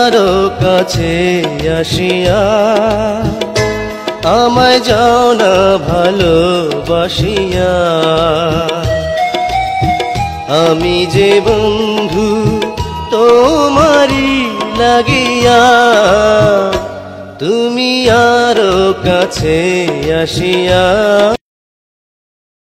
আরো কাছে আসিয়া আমায় যাও না ভালোবাসিয়া। আমি যে বন্ধু তোমারি লাগিয়া, তুমি আরো কাছে আসিয়া।